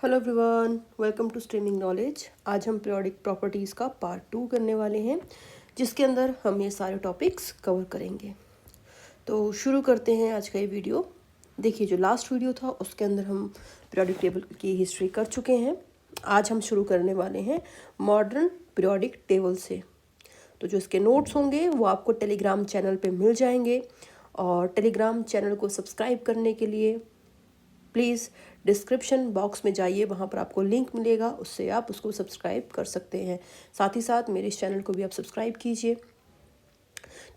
Hello everyone, welcome to streaming knowledge. आज हम periodic properties का पार्ट 2 करने वाले हैं, जिसके अंदर हम ये सारे टॉपिक्स कवर करेंगे। तो शुरू करते हैं आज का ये वीडियो। देखिए, जो लास्ट वीडियो था उसके अंदर हम पीरियोडिक टेबल की हिस्ट्री कर चुके हैं। आज हम शुरू करने वाले हैं मॉडर्न पीरियोडिक टेबल से। तो जो इसके नोट्स होंगे वो आपको टेलीग्राम चैनल पे मिल जाएंगे, और टेलीग्राम चैनल को सब्सक्राइब करने के लिए प्लीज़ डिस्क्रिप्शन बॉक्स में जाइए, वहाँ पर आपको लिंक मिलेगा, उससे आप उसको सब्सक्राइब कर सकते हैं। साथ ही साथ मेरे इस चैनल को भी आप सब्सक्राइब कीजिए।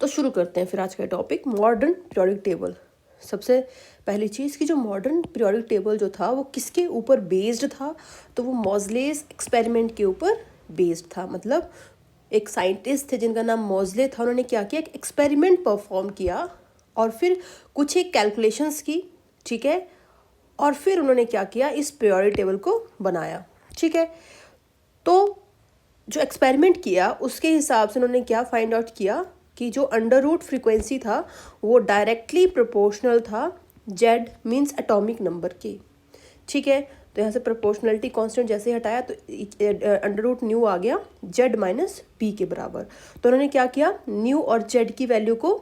तो शुरू करते हैं फिर आज का टॉपिक, मॉडर्न पीरियोडिक टेबल। सबसे पहली चीज़ कि जो मॉडर्न पीरियोडिक टेबल जो था वो किसके ऊपर बेस्ड था, तो वो मॉज़लेस एक्सपेरिमेंट के ऊपर बेस्ड था। मतलब एक साइंटिस्ट थे जिनका नाम मॉज़ले था, उन्होंने क्या किया, एक एक्सपेरिमेंट परफॉर्म किया और फिर कुछ एक कैलकुलेशंस की, ठीक है, और फिर उन्होंने क्या किया, इस पीरियोडिक टेबल को बनाया, ठीक है। तो जो एक्सपेरिमेंट किया उसके हिसाब से उन्होंने क्या फाइंड आउट किया कि जो अंडर रूट फ्रीक्वेंसी था वो डायरेक्टली प्रोपोर्शनल था जेड मीन्स एटॉमिक नंबर की, ठीक है। तो यहाँ से प्रोपोर्शनलिटी कांस्टेंट जैसे हटाया तो अंडर रूट न्यू आ गया जेड माइनस पी के बराबर। तो उन्होंने क्या किया, न्यू और जेड की वैल्यू को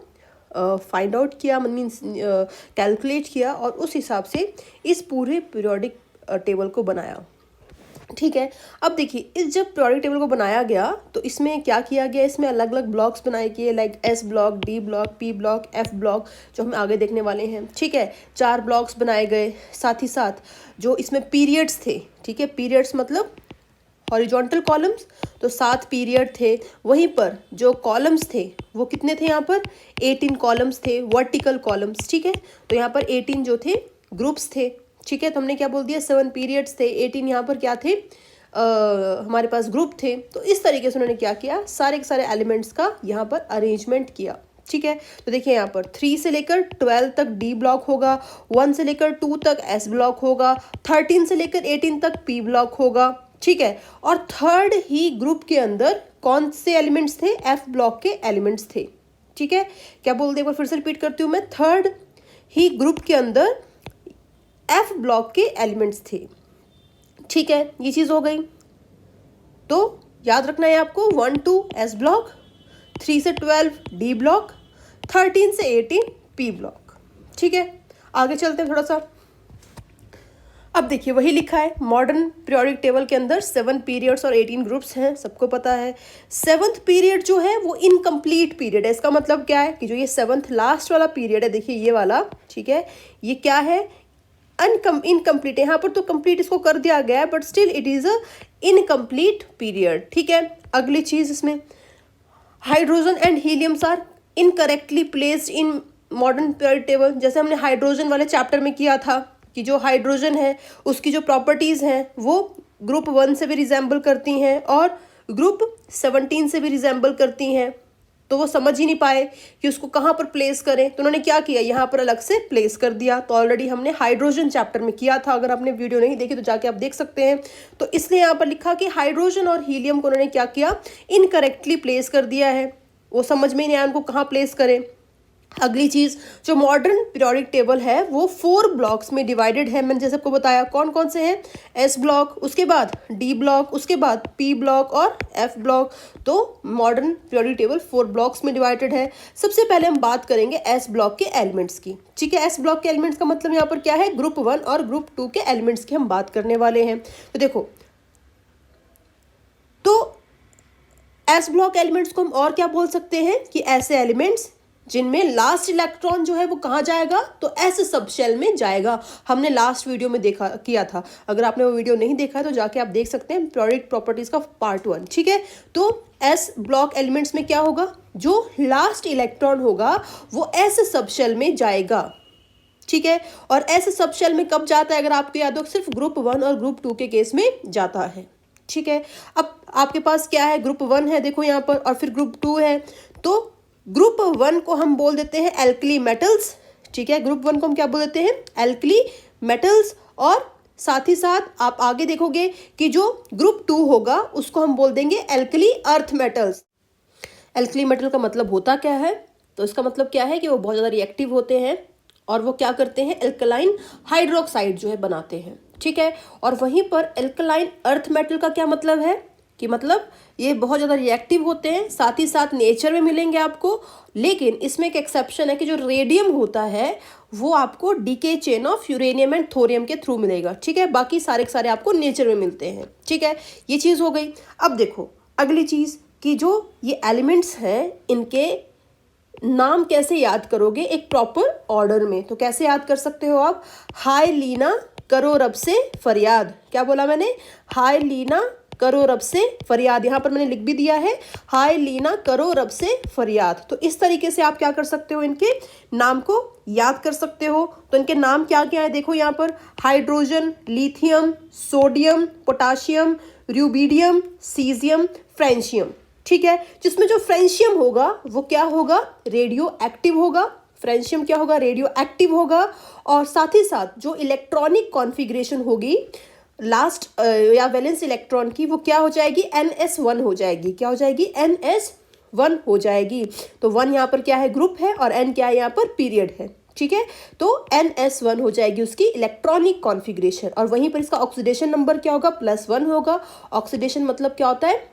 फाइंड आउट किया, मीन्स कैलकुलेट किया, और उस हिसाब से इस पूरे पीरियोडिक टेबल को बनाया, ठीक है। अब देखिए, इस जब पीरियोडिक टेबल को बनाया गया तो इसमें क्या किया गया, इसमें अलग अलग ब्लॉक्स बनाए गए, like S block, D block, P block, F block, जो हम आगे देखने वाले हैं, ठीक है। 4 ब्लॉक्स बनाए गए। साथ ही साथ जो इसमें पीरियड्स थे, ठीक है, पीरियड्स मतलब हॉरिजॉन्टल कॉलम्स, तो 7 पीरियड थे। वहीं पर जो कॉलम्स थे वो कितने थे, यहाँ पर 18 कॉलम्स थे, वर्टिकल कॉलम्स, ठीक है। तो यहाँ पर 18 जो थे ग्रुप्स थे, ठीक है। तो हमने क्या बोल दिया, 7 पीरियड्स थे, 18 यहाँ पर क्या थे, हमारे पास ग्रुप थे। तो इस तरीके से उन्होंने क्या किया, सारे के सारे एलिमेंट्स का यहाँ पर अरेंजमेंट किया, ठीक है। तो देखिए यहाँ पर 3 से लेकर 12 तक डी ब्लॉक होगा, 1 से लेकर 2 तक एस ब्लॉक होगा, 13 से लेकर 18 तक पी ब्लॉक होगा, ठीक है। और थर्ड ही ग्रुप के अंदर कौन से एलिमेंट्स थे, एफ ब्लॉक के एलिमेंट्स थे, ठीक है। क्या बोल दे, एक बार फिर से रिपीट करती हूँ मैं, थर्ड ही ग्रुप के अंदर एफ ब्लॉक के एलिमेंट्स थे, ठीक है। ये चीज हो गई। तो याद रखना है आपको, 1 to एस ब्लॉक, 3 से 12 डी ब्लॉक, 13 से 18 पी ब्लॉक, ठीक है। आगे चलते हैं थोड़ा सा। अब देखिए, वही लिखा है मॉडर्न पीरियोडिक टेबल के अंदर 7 पीरियड्स और 18 ग्रुप्स हैं, सबको पता है। 7th पीरियड जो है वो इनकम्प्लीट पीरियड है। इसका मतलब क्या है कि जो ये 7th लास्ट वाला पीरियड है, देखिए ये वाला, ठीक है, ये क्या है, इनकम्प्लीट है। यहाँ पर तो कंप्लीट इसको कर दिया गया है, but still it is a incomplete period, ठीक है। अगली चीज इसमें, hydrogen and heliums are incorrectly placed in modern periodic table. जैसे हमने हाइड्रोजन वाले चैप्टर में किया था कि जो हाइड्रोजन है उसकी जो प्रॉपर्टीज़ हैं वो ग्रुप 1 से भी रिजेंबल करती हैं और ग्रुप 17 से भी रिजेंबल करती हैं। तो वो समझ ही नहीं पाए कि उसको कहाँ पर प्लेस करें, तो उन्होंने क्या किया, यहाँ पर अलग से प्लेस कर दिया। तो ऑलरेडी हमने हाइड्रोजन चैप्टर में किया था, अगर आपने वीडियो नहीं देखी तो जाके आप देख सकते हैं। तो इसलिए यहाँ पर लिखा कि हाइड्रोजन और हीलियम को उन्होंने क्या किया, इनकरेक्टली प्लेस कर दिया है। वो समझ में ही नहीं आया उनको कहाँ प्लेस करें। अगली चीज, जो मॉडर्न पीरियोडिक टेबल है वो 4 ब्लॉक्स में डिवाइडेड है। मैंने जैसे आपको बताया कौन कौन से हैं, एस ब्लॉक, उसके बाद डी ब्लॉक, उसके बाद पी ब्लॉक और एफ ब्लॉक। तो मॉडर्न पीरियोडिक टेबल 4 ब्लॉक्स में डिवाइडेड है। सबसे पहले हम बात करेंगे एस ब्लॉक के एलिमेंट्स की, ठीक है। एस ब्लॉक के एलिमेंट्स का मतलब यहाँ पर क्या है, ग्रुप 1 और ग्रुप 2 के एलिमेंट्स की हम बात करने वाले हैं। तो देखो, तो एस ब्लॉक एलिमेंट्स को हम और क्या बोल सकते हैं कि ऐसे एलिमेंट्स जिनमें लास्ट इलेक्ट्रॉन जो है वो कहाँ जाएगा, तो एस सब शेल में जाएगा। हमने लास्ट वीडियो में देखा किया था, अगर आपने वो वीडियो नहीं देखा है तो जाके आप देख सकते हैं, पीरियोडिक प्रॉपर्टीज का पार्ट 1, ठीक है। तो एस ब्लॉक एलिमेंट्स में क्या होगा, जो लास्ट इलेक्ट्रॉन होगा वो एस सब शेल में जाएगा, ठीक है। और एस सब शेल में कब जाता है, अगर आपको याद हो, सिर्फ ग्रुप 1 और ग्रुप 2 के केस में जाता है, ठीक है। अब आपके पास क्या है, ग्रुप 1 है देखो यहाँ पर, और फिर ग्रुप 2 है। तो ग्रुप 1 को हम बोल देते हैं एल्कली मेटल्स, ठीक है। ग्रुप 1 को हम क्या बोल देते हैं, एल्कली मेटल्स। और साथ ही साथ आप आगे देखोगे कि जो ग्रुप 2 होगा उसको हम बोल देंगे alkali earth metals. Alkali metal का मतलब होता क्या है, तो इसका मतलब क्या है कि वो बहुत ज़्यादा रिएक्टिव होते हैं और वो क्या करते हैं, एल्कलाइन हाइड्रोक्साइड जो है बनाते हैं, ठीक है। और वहीं पर एल्कलाइन अर्थ मेटल का क्या मतलब है कि मतलब ये बहुत ज़्यादा रिएक्टिव होते हैं, साथ ही साथ नेचर में मिलेंगे आपको, लेकिन इसमें एक एक्सेप्शन है कि जो रेडियम होता है वो आपको decay chain of uranium and thorium के थ्रू मिलेगा, ठीक है। बाकी सारे के सारे आपको नेचर में मिलते हैं, ठीक है। ये चीज़ हो गई। अब देखो अगली चीज़ कि जो ये एलिमेंट्स हैं इनके नाम कैसे याद करोगे एक प्रॉपर ऑर्डर में। तो कैसे याद कर सकते हो आप, हाय लीना करो रब से फरियाद। क्या बोला मैंने, हाय लीना करो रब से फरियाद। यहाँ पर मैंने लिख भी दिया है, हाय लीना करो रब से फरियाद। तो इस तरीके से आप क्या कर सकते हो, इनके नाम को याद कर सकते हो। तो इनके नाम क्या क्या है देखो यहाँ पर, hydrogen, lithium, sodium, potassium, rubidium, caesium, francium, ठीक है। जिसमें जो फ्रेंशियम होगा वो क्या होगा, रेडियो एक्टिव होगा। फ्रेंशियम क्या होगा, रेडियो एक्टिव होगा। और साथ ही साथ जो इलेक्ट्रॉनिक कॉन्फ़िगरेशन होगी लास्ट या वैलेंस इलेक्ट्रॉन की, वो क्या हो जाएगी, NS1 हो जाएगी। क्या हो जाएगी, NS1 हो जाएगी। तो 1 यहाँ पर क्या है, ग्रुप है, और N क्या है यहाँ पर, पीरियड है, ठीक है। तो NS1 हो जाएगी उसकी इलेक्ट्रॉनिक कॉन्फ़िगरेशन। और वहीं पर इसका ऑक्सीडेशन नंबर क्या होगा, +1 होगा। ऑक्सीडेशन मतलब क्या होता है,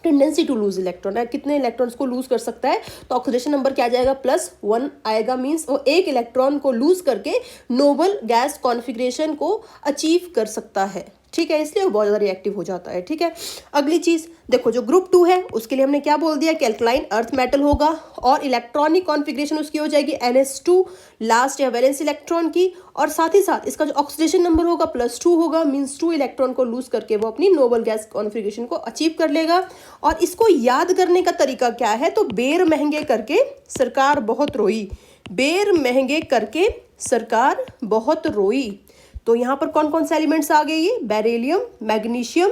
टेंडेंसी टू लूज इलेक्ट्रॉन है, कितने इलेक्ट्रॉन्स को लूज कर सकता है। तो ऑक्सीडेशन नंबर क्या आ जाएगा, +1 आएगा। मीन्स वो एक इलेक्ट्रॉन को लूज करके नोबल गैस कॉन्फ़िगरेशन को अचीव कर सकता है, ठीक है। इसलिए वो बहुत ज़्यादा रिएक्टिव हो जाता है, ठीक है। अगली चीज़ देखो, जो ग्रुप 2 है उसके लिए हमने क्या बोल दिया कि एल्कलाइन अर्थ मेटल होगा, और इलेक्ट्रॉनिक कॉन्फ़िगरेशन उसकी हो जाएगी NS2 लास्ट या वैलेंस इलेक्ट्रॉन की। और साथ ही साथ इसका जो ऑक्सीडेशन नंबर होगा +2 होगा। मीन्स 2 इलेक्ट्रॉन को लूज करके वो अपनी नोबल गैस कॉन्फ़िगरेशन को अचीव कर लेगा। और इसको याद करने का तरीका क्या है, तो बेर महंगे करके सरकार बहुत रोई। बेर महंगे करके सरकार बहुत रोई। तो यहाँ पर कौन कौन से एलिमेंट्स आ गए, ये beryllium, magnesium,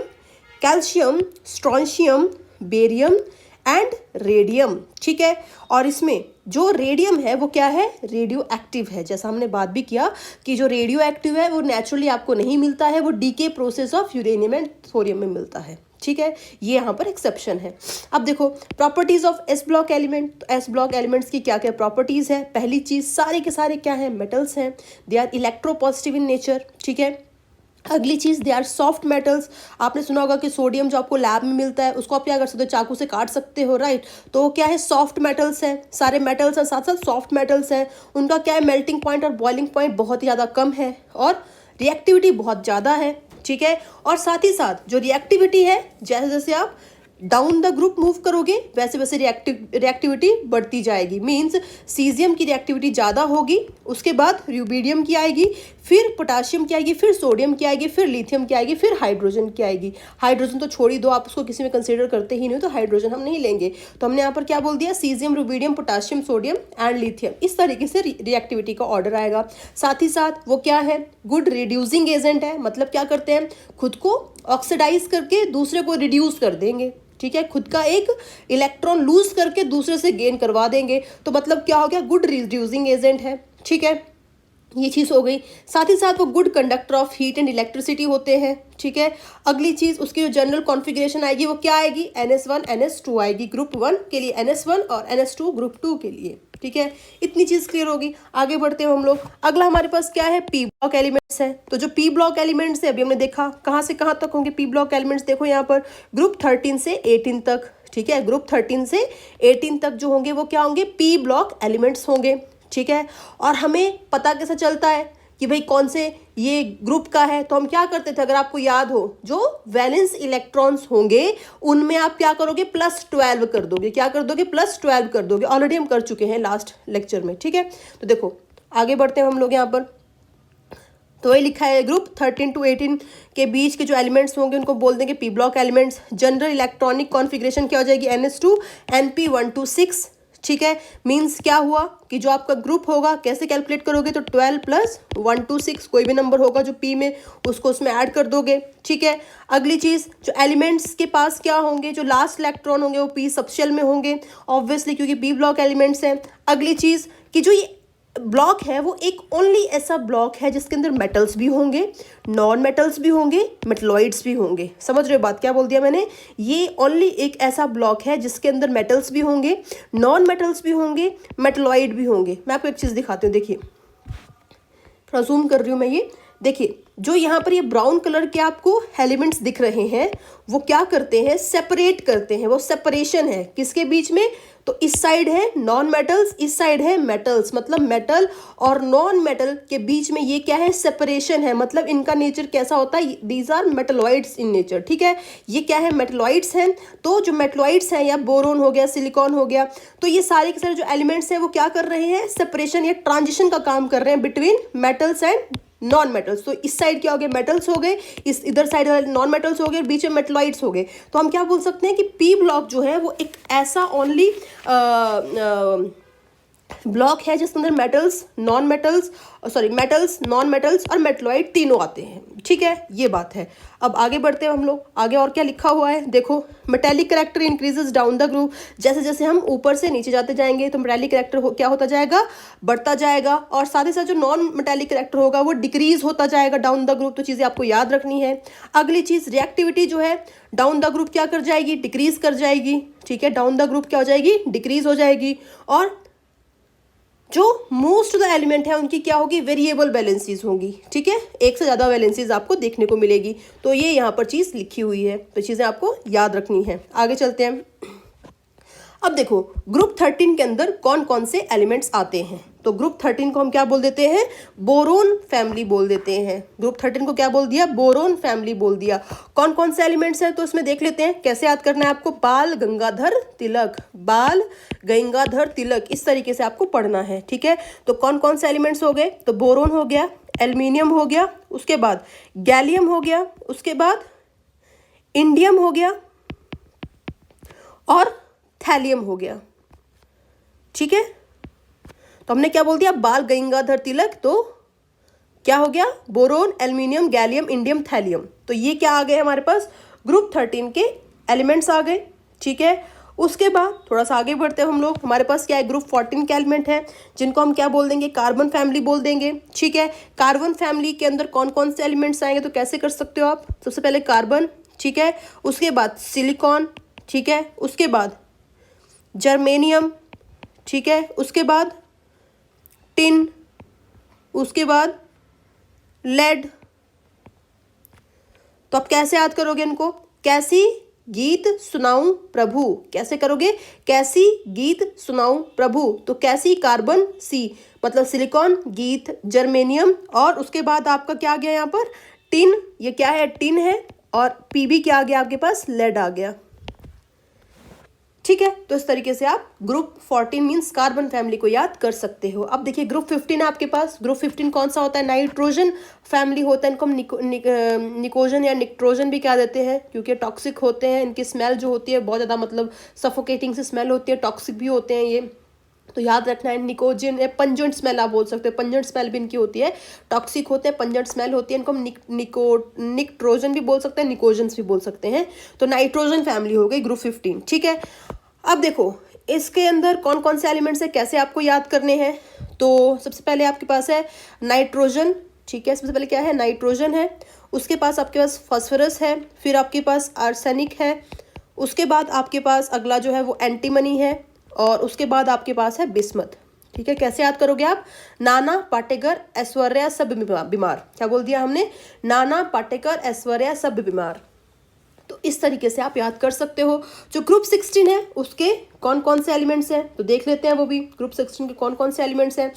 calcium, strontium, barium and radium, ठीक है। और इसमें जो रेडियम है वो क्या है, रेडियो एक्टिव है। जैसा हमने बात भी किया कि जो रेडियो एक्टिव है वो नेचुरली आपको नहीं मिलता है, वो decay process of uranium and thorium में मिलता है, ठीक है। ये यहाँ पर एक्सेप्शन है। अब देखो properties of S block element. तो एस ब्लॉक एलिमेंट्स की क्या क्या प्रॉपर्टीज है, पहली चीज सारे के सारे क्या है, मेटल्स हैं, they are electropositive in nature, ठीक है। अगली चीज़ दे आर सॉफ्ट मेटल्स। आपने सुना होगा कि सोडियम जो आपको लैब में मिलता है उसको आप क्या कर सकते हो, चाकू से काट सकते हो, राइट। तो वो क्या है, सॉफ्ट मेटल्स हैं, सारे मेटल्स हैं, साथ साथ सॉफ्ट मेटल्स हैं। उनका क्या है, मेल्टिंग पॉइंट और बॉइलिंग पॉइंट बहुत ही ज़्यादा कम है, और रिएक्टिविटी बहुत ज़्यादा है, ठीक है। और साथ ही साथ जो रिएक्टिविटी है, जैसे जैसे आप डाउन द ग्रुप मूव करोगे वैसे वैसे रिएक्टिविटी बढ़ती जाएगी। मीन्स सीजियम की रिएक्टिविटी ज़्यादा होगी, उसके बाद रुबिडियम की आएगी, फिर पोटाशियम की आएगी, फिर सोडियम की आएगी, फिर लिथियम की आएगी, फिर हाइड्रोजन की आएगी। हाइड्रोजन तो छोड़ ही दो, आप उसको किसी में कंसीडर करते ही नहीं, तो हाइड्रोजन हम नहीं लेंगे। तो हमने यहाँ पर क्या बोल दिया, caesium, rubidium, potassium, sodium and lithium. इस तरीके से रिएक्टिविटी का ऑर्डर आएगा। साथ ही साथ वो क्या है, गुड रिड्यूसिंग एजेंट है। मतलब क्या करते हैं, खुद को ऑक्सीडाइज करके दूसरे को रिड्यूस कर देंगे, ठीक है। खुद का एक इलेक्ट्रॉन लूज करके दूसरे से गेन करवा देंगे। तो मतलब क्या हो गया, गुड रिड्यूसिंग एजेंट है, ठीक है। ये चीज़ हो गई। साथ ही साथ वो good conductor of heat and electricity होते हैं, ठीक है। अगली चीज़ उसकी जो जनरल कॉन्फ़िगरेशन आएगी वो क्या आएगी, NS1 NS2 आएगी। ग्रुप 1 के लिए NS1 और NS2 ग्रुप 2 के लिए, ठीक है। इतनी चीज़ क्लियर होगी। आगे बढ़ते हैं हम लोग। अगला हमारे पास क्या है, पी ब्लॉक एलिमेंट्स है। तो जो पी ब्लॉक एलिमेंट्स है अभी हमने देखा कहाँ से कहाँ तक होंगे पी ब्लॉक एलिमेंट्स। देखो यहाँ पर ग्रुप 13 से 18 तक, ठीक है। ग्रुप 13 से 18 तक जो होंगे वो क्या होंगे, पी ब्लॉक एलिमेंट्स होंगे, ठीक है। और हमें पता कैसे चलता है कि भाई कौन से ये ग्रुप का है, तो हम क्या करते थे, अगर आपको याद हो, जो वैलेंस इलेक्ट्रॉन्स होंगे उनमें आप क्या करोगे, +12 कर दोगे। क्या कर दोगे, +12 कर दोगे। ऑलरेडी हम कर चुके हैं लास्ट लेक्चर में, ठीक है। तो देखो आगे बढ़ते हैं हम लोग यहाँ पर। तो ये लिखा है ग्रुप 13 to 18 के बीच के जो एलिमेंट्स होंगे उनको बोल देंगे P block elements. General electronic configuration क्या हो जाएगी, NS2 NP126, ठीक है। मीन्स क्या हुआ कि जो आपका ग्रुप होगा कैसे कैलकुलेट करोगे, तो 12 + 126 कोई भी नंबर होगा जो पी में, उसको उसमें ऐड कर दोगे, ठीक है। अगली चीज़, जो एलिमेंट्स के पास क्या होंगे, जो लास्ट इलेक्ट्रॉन होंगे वो पी सबशेल में होंगे ऑब्वियसली, क्योंकि पी ब्लॉक एलिमेंट्स हैं। अगली चीज़ कि जो ये ब्लॉक है वो एक ओनली ऐसा ब्लॉक है जिसके अंदर मेटल्स भी होंगे, नॉन मेटल्स भी होंगे, मेटलॉइड्स भी होंगे। समझ रहे हो बात, क्या बोल दिया मैंने, ये ओनली एक ऐसा ब्लॉक है जिसके अंदर मेटल्स भी होंगे, नॉन मेटल्स भी होंगे, मेटलॉइड भी होंगे। मैं आपको एक चीज़ दिखाती हूँ, देखिए थोड़ा जूम कर रही हूँ मैं, ये देखिए जो यहाँ पर ये ब्राउन कलर के आपको एलिमेंट्स दिख रहे हैं वो क्या करते हैं, सेपरेट करते हैं। वो सेपरेशन है किसके बीच में, तो इस साइड है नॉन मेटल्स, इस साइड है मेटल्स, मतलब मेटल और नॉन मेटल के बीच में ये क्या है, सेपरेशन है। मतलब इनका नेचर कैसा होता है, these are metalloids in nature, ठीक है। ये क्या है, मेटलॉइड्स हैं। तो जो मेटलॉइड्स हैं, या बोरोन हो गया, सिलिकॉन हो गया, तो ये सारे के सारे जो एलिमेंट्स हैं वो क्या कर रहे हैं, सेपरेशन या ट्रांजिशन का काम कर रहे हैं between metals and non metals. तो इस साइड क्या हो गए, मेटल्स हो गए, इस इधर साइड नॉन मेटल्स हो गए, बीच में मेटलॉइड्स हो गए। तो हम क्या बोल सकते हैं कि पी ब्लॉक जो है वो एक ऐसा ओनली ब्लॉक है जिसके अंदर metals, non metals, metals, non metals और मेटलॉइड तीनों आते हैं, ठीक है। ये बात है। अब आगे बढ़ते हैं हम लोग, आगे और क्या लिखा हुआ है देखो, metallic character increases down the group. जैसे जैसे हम ऊपर से नीचे जाते जाएंगे तो मेटेलिक कैरेक्टर क्या होता जाएगा, बढ़ता जाएगा, और साथ ही साथ जो नॉन मेटेलिक कैरेक्टर होगा वो डिक्रीज होता जाएगा डाउन द ग्रुप। तो चीज़ें आपको याद रखनी है। अगली चीज़, रिएक्टिविटी जो है डाउन द ग्रुप क्या कर जाएगी, डिक्रीज कर जाएगी, ठीक है। डाउन द ग्रुप क्या हो जाएगी, डिक्रीज हो जाएगी। और जो मोस्ट ऑफ द एलिमेंट है उनकी क्या होगी, वेरिएबल वैलेंसीज होंगी, ठीक है। एक से ज़्यादा वैलेंसीज आपको देखने को मिलेगी। तो ये यहाँ पर चीज़ लिखी हुई है, तो चीज़ें आपको याद रखनी है। आगे चलते हैं। अब देखो ग्रुप 13 के अंदर कौन कौन से एलिमेंट्स आते हैं। तो ग्रुप 13 को हम क्या बोल देते हैं, बोरोन फैमिली बोल देते हैं। ग्रुप 13 को क्या बोल दिया, बोरोन फैमिली बोल दिया। कौन कौन से एलिमेंट्स हैं तो इसमें देख लेते हैं। कैसे याद करना है आपको, बाल गंगाधर तिलक, बाल गंगाधर तिलक, इस तरीके से आपको पढ़ना है, ठीक है। तो कौन कौन से एलिमेंट्स हो गए, तो बोरोन हो गया, एल्यूमिनियम हो गया, उसके बाद गैलियम हो गया, उसके बाद इंडियम हो गया और थैलियम हो गया, ठीक है। तो हमने क्या बोल दिया, बाल गंगाधर तिलक, तो क्या हो गया, boron, aluminium, gallium, indium, thallium. तो ये क्या आ गए हमारे पास, ग्रुप 13 के एलिमेंट्स आ गए, ठीक है। उसके बाद थोड़ा सा आगे बढ़ते हैं हम लोग। हमारे पास क्या है, ग्रुप 14 के एलिमेंट है जिनको हम क्या बोल देंगे, कार्बन फैमिली बोल देंगे, ठीक है। कार्बन फैमिली के अंदर कौन कौन से एलिमेंट्स आएंगे तो कैसे कर सकते हो आप, सबसे पहले कार्बन, ठीक है। उसके बाद सिलिकॉन, ठीक है। उसके बाद जर्मेनियम, ठीक है। उसके बाद टिन, उसके बाद लेड। तो आप कैसे याद करोगे इनको, कैसी गीत सुनाऊं प्रभु, कैसे करोगे, कैसी गीत सुनाऊं प्रभु। तो कैसी कार्बन सी, मतलब सिलिकॉन, गीत, जर्मेनियम, और उसके बाद आपका क्या आ गया यहाँ पर, टिन, ये क्या है, टिन है, और पीबी क्या आ गया आपके पास, लेड आ गया, ठीक है। तो इस तरीके से आप ग्रुप 14 मींस कार्बन फैमिली को याद कर सकते हो। अब देखिए ग्रुप 15 आपके पास। ग्रुप 15 कौन सा होता है, नाइट्रोजन फैमिली होता है। इनको हम निकोजन या निट्रोजन भी क्या देते हैं, क्योंकि टॉक्सिक होते हैं। इनकी स्मेल जो होती है बहुत ज़्यादा, मतलब सफोकेटिंग से स्मेल होती है, टॉक्सिक भी होते हैं ये, तो याद रखना है। निकोजन या पंजेंट स्मेल आप बोल सकते हो, पंजेंट स्मेल भी इनकी होती है, टॉक्सिक होते हैं, पंजेंट स्मेल होती है। इनको हम निट्रोजन भी बोल सकते हैं, निकोजन्स भी बोल सकते हैं। तो नाइट्रोजन फैमिली हो गई ग्रुप 15, ठीक है। अब देखो इसके अंदर कौन कौन से एलिमेंट्स है, कैसे आपको याद करने हैं। तो सबसे पहले आपके पास है नाइट्रोजन, ठीक है। सबसे पहले क्या है, नाइट्रोजन है। उसके पास आपके पास फास्फोरस है, फिर आपके पास आर्सेनिक है, उसके बाद आपके पास अगला जो है वो एंटीमनी है, और उसके बाद आपके पास है बिस्मथ, ठीक है। कैसे याद करोगे आप, नाना पाटेकर ऐश्वर्या सब बीमार, क्या बोल दिया हमने, नाना पाटेकर ऐश्वर्या सब बीमार। तो इस तरीके से आप याद कर सकते हो। जो ग्रुप 16 है उसके कौन कौन से एलिमेंट्स हैं तो देख लेते हैं वो भी, ग्रुप 16 के कौन कौन से एलिमेंट्स हैं।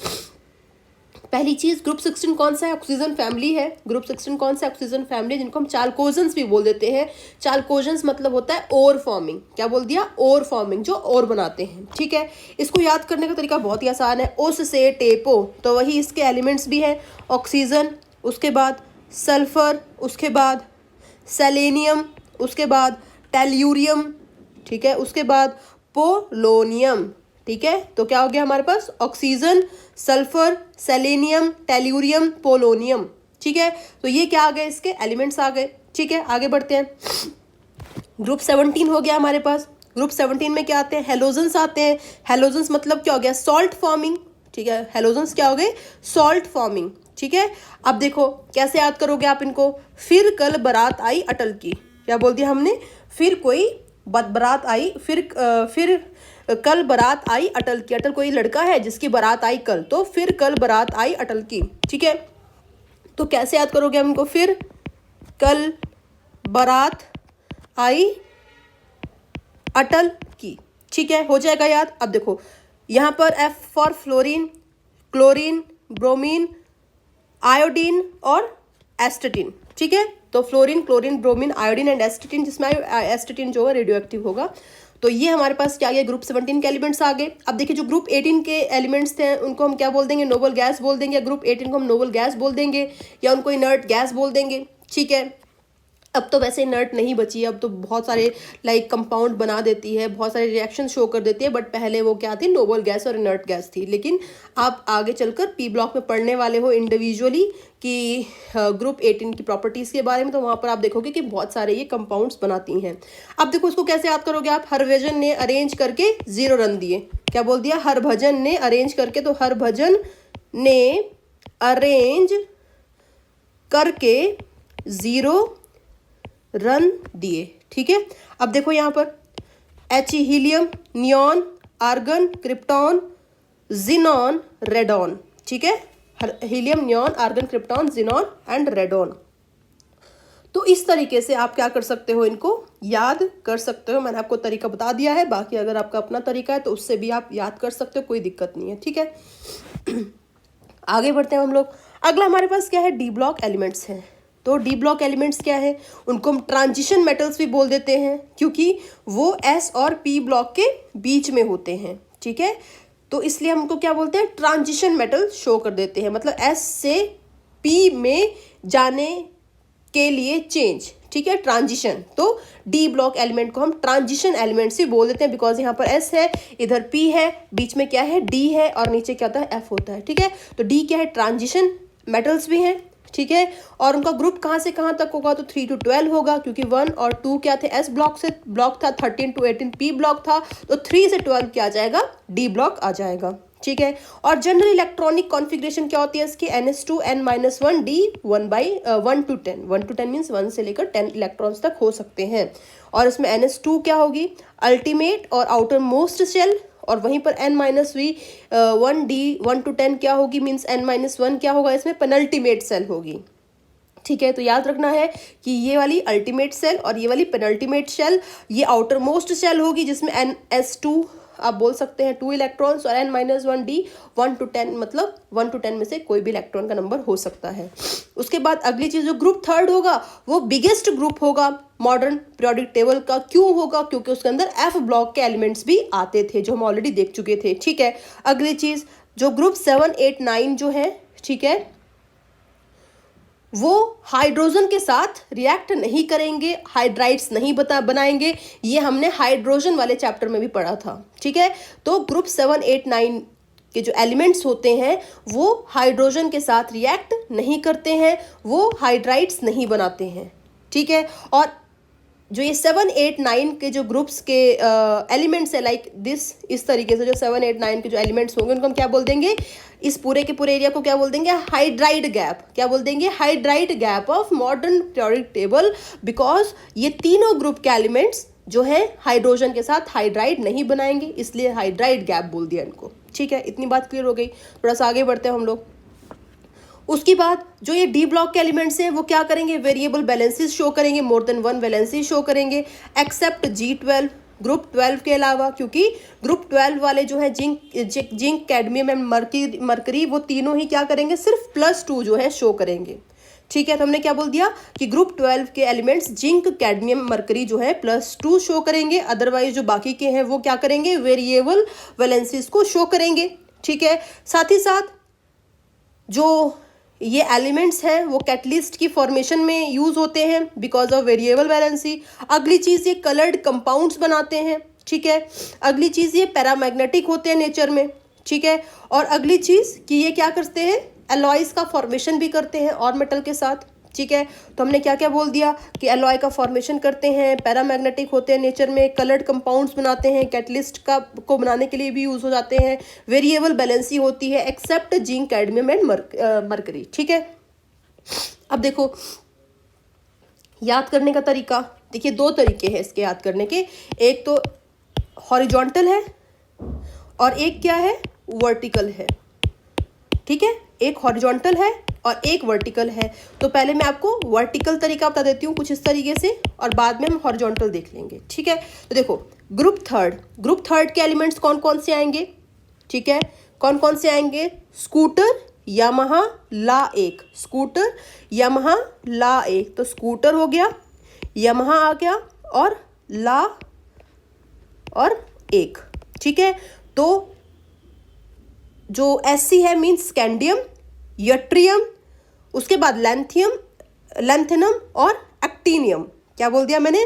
पहली चीज, ग्रुप 16 कौन सा है, ऑक्सीजन फैमिली है। ग्रुप 16 कौन सा, ऑक्सीजन फैमिली, जिनको हम चाल्कोजेंस भी बोल देते हैं। चाल्कोजेंस मतलब होता है ओर फॉर्मिंग, क्या बोल दिया, ओर फॉर्मिंग, जो ओर बनाते हैं, ठीक है। इसको याद करने का तरीका बहुत ही आसान है, ओस से टेपो, तो वही इसके एलिमेंट्स भी हैं, ऑक्सीजन, उसके बाद सल्फर, उसके बाद सेलेनियम, उसके बाद टेल्यूरियम, ठीक है। उसके बाद पोलोनियम, ठीक है। तो क्या हो गया हमारे पास, oxygen, sulphur, selenium, tellurium, polonium, ठीक है। तो ये क्या आ गए, इसके एलिमेंट्स आ गए, ठीक है। आगे बढ़ते हैं। ग्रुप 17 हो गया हमारे पास। ग्रुप 17 में क्या आते हैं, हेलोजेंस आते हैं। हेलोजेंस मतलब क्या हो गया, सॉल्ट फॉर्मिंग, ठीक है। हेलोजेंस क्या हो गए, सॉल्ट फॉर्मिंग, ठीक है। अब देखो कैसे याद करोगे आप इनको, फिर कल बारात आई अटल की, क्या बोल दिया हमने, फिर कोई बारात आई, फिर कल बारात आई अटल की। अटल कोई लड़का है जिसकी बारात आई कल, तो फिर कल बारात आई अटल की, ठीक है। तो कैसे याद करोगे हम इनको फिर? कल बारात आई अटल की, ठीक है, हो जाएगा याद। अब देखो यहाँ पर F for fluorine, chlorine, bromine, iodine और एस्टेटिन, ठीक है। तो fluorine, chlorine, bromine, iodine and एस्टेटिन, जिसमें एस्टेटिन जो है रेडियो एक्टिव होगा। तो ये हमारे पास क्या गया, ग्रुप 17 के एलिमेंट्स आ गए। अब देखिए जो ग्रुप 18 के एलिमेंट्स थे उनको हम क्या बोल देंगे, नोबल गैस बोल देंगे, या ग्रुप 18 को हम नोबल गैस बोल देंगे, या उनको इनर्ट गैस बोल देंगे, ठीक है। अब तो वैसे इनर्ट नहीं बची है, अब तो बहुत सारे लाइक कंपाउंड बना देती है, बहुत सारे रिएक्शन शो कर देती है, बट पहले वो क्या थी, नोबल गैस और इनर्ट गैस थी। लेकिन आप आगे चलकर पी ब्लॉक में पढ़ने वाले हो इंडिविजुअली कि ग्रुप 18 की प्रॉपर्टीज़ के बारे में, तो वहाँ पर आप देखोगे कि बहुत सारे ये कंपाउंड्स बनाती हैं। अब देखो उसको कैसे याद करोगे आप, हरभजन ने अरेंज करके 0 रन दिए। क्या बोल दिया, हरभजन ने अरेंज करके, तो हरभजन ने अरेंज करके 0 रन दिए, ठीक है। अब देखो यहाँ पर He, helium, neon, argon, krypton, xenon, radon, ठीक है। Helium, neon, argon, krypton, xenon and radon. तो इस तरीके से आप क्या कर सकते हो, इनको याद कर सकते हो। मैंने आपको तरीका बता दिया है, बाकी अगर आपका अपना तरीका है तो उससे भी आप याद कर सकते हो, कोई दिक्कत नहीं है, ठीक है। आगे बढ़ते हैं हम लोग। अगला हमारे पास क्या है, डी ब्लॉक एलिमेंट्स हैं। तो डी ब्लॉक एलिमेंट्स क्या है, उनको हम ट्रांजिशन मेटल्स भी बोल देते हैं, क्योंकि वो एस और पी ब्लॉक के बीच में होते हैं, ठीक है। तो इसलिए हमको क्या बोलते हैं, ट्रांजिशन मेटल शो कर देते हैं, मतलब एस से पी में जाने के लिए चेंज, ठीक है, ट्रांजिशन। तो डी ब्लॉक एलिमेंट को हम ट्रांजिशन एलिमेंट्स भी बोल देते हैं, बिकॉज यहाँ पर एस है, इधर पी है, बीच में क्या है, डी है, और नीचे क्या होता है, एफ होता है, ठीक है। तो डी क्या है, ट्रांजिशन मेटल्स भी हैं, ठीक है। और उनका ग्रुप कहाँ से कहाँ तक होगा, तो 3 to 12 होगा, क्योंकि 1 और 2 क्या थे, एस ब्लॉक से ब्लॉक था, 13 to 18 पी ब्लॉक था, तो 3 से 12 क्या आ जाएगा, डी ब्लॉक आ जाएगा, ठीक है। और जनरल इलेक्ट्रॉनिक कॉन्फ़िगरेशन क्या होती है इसकी, NS2 N-1 D 1 to 10, 1 to 10 means 1 से लेकर 10 इलेक्ट्रॉन्स तक हो सकते हैं। और इसमें NS2 क्या होगी, अल्टीमेट और आउटर मोस्ट शेल, और वहीं पर N-V 1 D 1 to 10 क्या होगी, मीन्स N-1 क्या होगा, इसमें पेनल्टीमेट सेल होगी, ठीक है। तो याद रखना है कि ये वाली अल्टीमेट सेल और ये वाली पेनल्टीमेट शेल, ये आउटर मोस्ट शेल होगी, जिसमें NS2 आप बोल सकते हैं 2 इलेक्ट्रॉन्स, और N-1 D 1 to 10 मतलब 1 to 10 में से कोई भी इलेक्ट्रॉन का नंबर हो सकता है। उसके बाद अगली चीज़, जो ग्रुप 3 होगा वो बिगेस्ट ग्रुप होगा मॉडर्न पीरियोडिक टेबल का। क्यों होगा, क्योंकि उसके अंदर F ब्लॉक के एलिमेंट्स भी आते थे, जो हम ऑलरेडी देख चुके थे, ठीक है। अगली चीज़, जो ग्रुप 7, 8, 9 जो है, ठीक है, वो हाइड्रोजन के साथ रिएक्ट नहीं करेंगे, हाइड्राइड्स नहीं बनाएंगे, ये हमने हाइड्रोजन वाले चैप्टर में भी पढ़ा था, ठीक है। तो ग्रुप 7, 8, 9 के जो एलिमेंट्स होते हैं वो हाइड्रोजन के साथ रिएक्ट नहीं करते हैं, वो हाइड्राइड्स नहीं बनाते हैं, ठीक है। और जो ये 7, 8, 9 के जो ग्रुप्स के एलिमेंट्स है, लाइक दिस, इस तरीके से जो 7, 8, 9 के जो एलिमेंट्स होंगे उनको हम क्या बोल देंगे, इस पूरे के पूरे एरिया को क्या बोल देंगे, हाइड्राइड गैप। क्या बोल देंगे, hydride gap of modern periodic table, because ये तीनों ग्रुप के एलिमेंट्स जो है हाइड्रोजन के साथ हाइड्राइड नहीं बनाएंगे, इसलिए हाइड्राइड गैप बोल दिया इनको, ठीक है। इतनी बात क्लियर हो गई। थोड़ा सा आगे बढ़ते हैं हम लोग। उसके बाद जो ये डी ब्लॉक के एलिमेंट्स हैं वो क्या करेंगे, वेरिएबल बैलेंसेस शो करेंगे, मोर देन 1 वैलेंसी शो करेंगे, एक्सेप्ट G12 ग्रुप 12 के अलावा, क्योंकि ग्रुप 12 वाले जो है जिंक कैडमियम एंड मरकरी वो तीनों ही क्या करेंगे, सिर्फ +2 जो है शो करेंगे, ठीक है। तो हमने क्या बोल दिया कि ग्रुप 12 के एलिमेंट्स जिंक कैडमियम मरकरी जो है +2 शो करेंगे, अदरवाइज जो बाकी के हैं वो क्या करेंगे, वेरिएबल वैलेंसीज को शो करेंगे, ठीक है। साथ ही साथ जो ये एलिमेंट्स हैं वो कैटलिस्ट की फॉर्मेशन में यूज़ होते हैं बिकॉज ऑफ वेरिएबल वैलेंसी। अगली चीज़, ये कलर्ड कंपाउंड्स बनाते हैं, ठीक है। अगली चीज़, ये पैरामैग्नेटिक होते हैं नेचर में, ठीक है। और अगली चीज़ कि ये क्या करते हैं, एलॉयज़ का फॉर्मेशन भी करते हैं और मेटल के साथ, ठीक है। तो हमने क्या क्या बोल दिया कि एलॉय का फॉर्मेशन करते हैं, पैरामैग्नेटिक होते हैं नेचर में, कलर्ड कंपाउंड्स बनाते हैं, कैटलिस्ट को बनाने के लिए भी यूज़ हो जाते हैं, वेरिएबल बैलेंसी होती है, except zinc cadmium and mercury, ठीक है। अब देखो याद करने का तरीका, देखिए 2 तरीके हैं इसके याद करने के, एक तो हॉरिजॉन्टल है और एक क्या है, वर्टिकल है, ठीक है। एक हॉरिजॉन्टल है और एक वर्टिकल है। तो पहले मैं आपको वर्टिकल तरीका बता देती हूँ कुछ इस तरीके से, और बाद में हम हॉरिजॉन्टल देख लेंगे, ठीक है। तो देखो ग्रुप थर्ड के एलिमेंट्स कौन कौन से आएंगे, ठीक है, कौन कौन से आएंगे, स्कूटर, यामाहा, ला एक, स्कूटर, यामाहा, ला एक। तो स्कूटर हो गया, यामाहा आ गया, और ला और एक, ठीक है। तो जो एससी है मीन्स स्कैंडियम, यट्रियम, उसके बाद लैंथेनम और एक्टिनियम। क्या बोल दिया मैंने,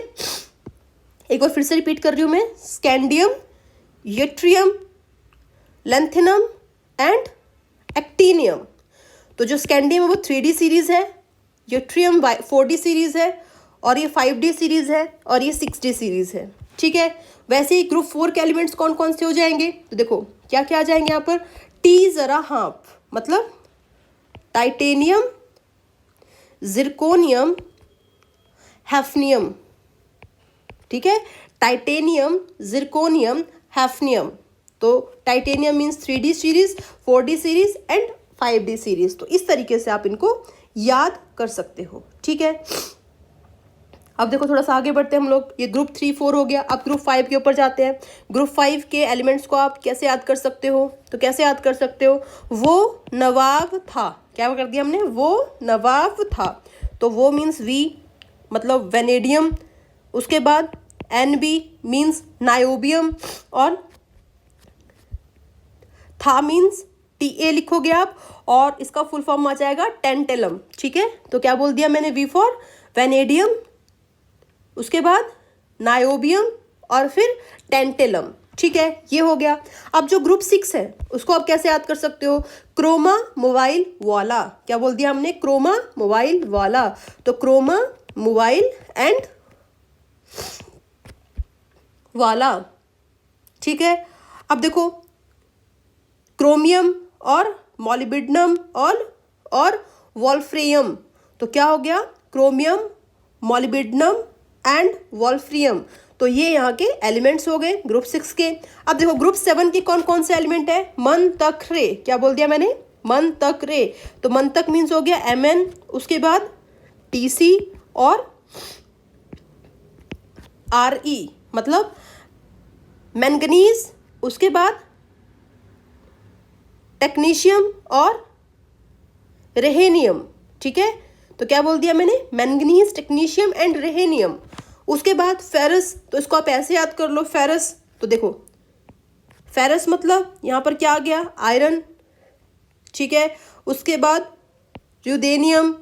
एक बार फिर से रिपीट कर रही हूं मैं, scandium, yttrium, lanthanum and actinium. तो जो स्कैंडियम है वो 3D सीरीज है, यट्रियम 4D सीरीज है, और ये 5D सीरीज है, और ये 6D सीरीज है, ठीक है। वैसे ही ग्रुप 4 के एलिमेंट्स कौन कौन से हो जाएंगे, तो देखो क्या क्या आ जाएंगे यहाँ पर, टी जरा हाफ मतलब टाइटेनियम, जिरकोनियम, हैफनियम, ठीक है, टाइटेनियम, जिरकोनियम, हैफनियम। तो titanium means 3D series, 4D series and 5D series. तो इस तरीके से आप इनको याद कर सकते हो, ठीक है। अब देखो थोड़ा सा आगे बढ़ते हैं हम लोग, ये ग्रुप 3 4 हो गया। अब ग्रुप 5 के ऊपर जाते हैं। ग्रुप 5 के एलिमेंट्स को आप कैसे याद कर सकते हो, तो कैसे याद कर सकते हो, वो नवाब था, क्या कर दिया हमने, वो नवाब था। तो वो मीन्स वी मतलब वेनेडियम, उसके बाद NB मीन्स नायोबियम, और था मीन्स TA लिखोगे आप, और इसका फुल फॉर्म आ जाएगा टेंटेलम, ठीक है। तो क्या बोल दिया मैंने, V फॉर वेनेडियम, उसके बाद नायोबियम, और फिर टेंटेलम, ठीक है, ये हो गया। अब जो ग्रुप 6 है उसको आप कैसे याद कर सकते हो, क्रोमा मोबाइल वाला, क्या बोल दिया हमने, क्रोमा मोबाइल वाला। तो क्रोमा मोबाइल एंड वाला, ठीक है। अब देखो क्रोमियम और मॉलिब्डेनम और वॉल्फ्रियम। तो क्या हो गया, क्रोमियम, मॉलिब्डेनम एंड वॉल्फ्रियम। तो ये यहाँ के एलिमेंट्स हो गए ग्रुप 6 के। अब देखो ग्रुप 7 के कौन कौन से एलिमेंट है, मन तक रे, क्या बोल दिया मैंने, मन तक रे। तो मन तक मीन्स हो गया Mn, उसके बाद Tc और Re मतलब मैंगनीज, उसके बाद टेक्नीशियम और रेहेनियम, ठीक है। तो क्या बोल दिया मैंने, मैंगनीज, टेक्नीशियम एंड रेहेनियम। उसके बाद फेरस, तो इसको आप ऐसे याद कर लो, फेरस। तो देखो फेरस मतलब यहाँ पर क्या आ गया, आयरन, ठीक है। उसके बाद र्यूदेनियम,